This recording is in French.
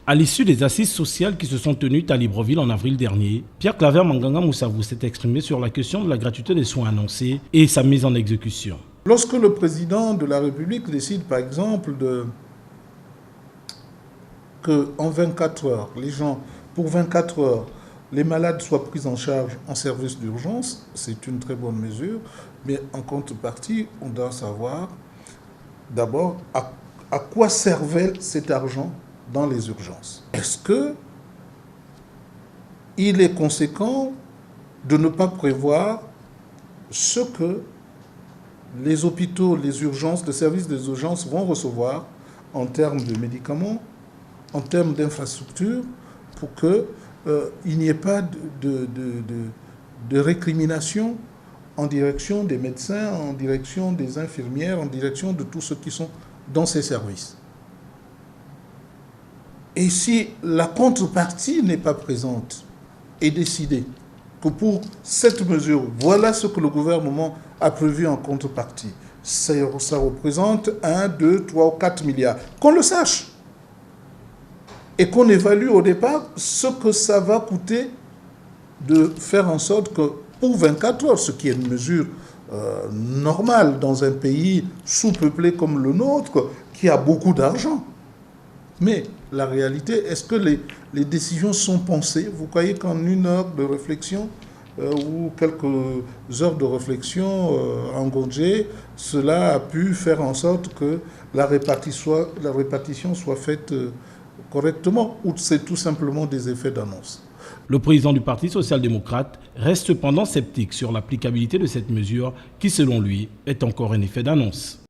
À l'issue des assises sociales qui se sont tenues à Libreville en avril dernier, Pierre Claver Manganga Moussavou s'est exprimé sur la question de la gratuité des soins annoncés et sa mise en exécution. Lorsque le président de la République décide, par exemple, qu'en 24 heures, pour 24 heures, les malades soient pris en charge en service d'urgence, c'est une très bonne mesure, mais en contrepartie, on doit savoir d'abord à quoi servait cet argent dans les urgences. Est-ce qu'il est conséquent de ne pas prévoir ce que les hôpitaux, les urgences, les services des urgences vont recevoir en termes de médicaments, en termes d'infrastructures, pour qu'il n'y ait pas de récrimination en direction des médecins, en direction des infirmières, en direction de tous ceux qui sont dans ces services. Et si la contrepartie n'est pas présente et décidée que pour cette mesure, voilà ce que le gouvernement a prévu en contrepartie, ça représente 1, 2, 3 ou 4 milliards. Qu'on le sache et qu'on évalue au départ ce que ça va coûter de faire en sorte que pour 24 heures, ce qui est une mesure normale dans un pays sous-peuplé comme le nôtre, qui a beaucoup d'argent. Mais la réalité, est-ce que les décisions sont pensées? Vous croyez qu'en une heure de réflexion ou quelques heures de réflexion engagées, cela a pu faire en sorte que la répartition soit faite correctement, ou c'est tout simplement des effets d'annonce? Le président du Parti social-démocrate reste cependant sceptique sur l'applicabilité de cette mesure qui, selon lui, est encore un effet d'annonce.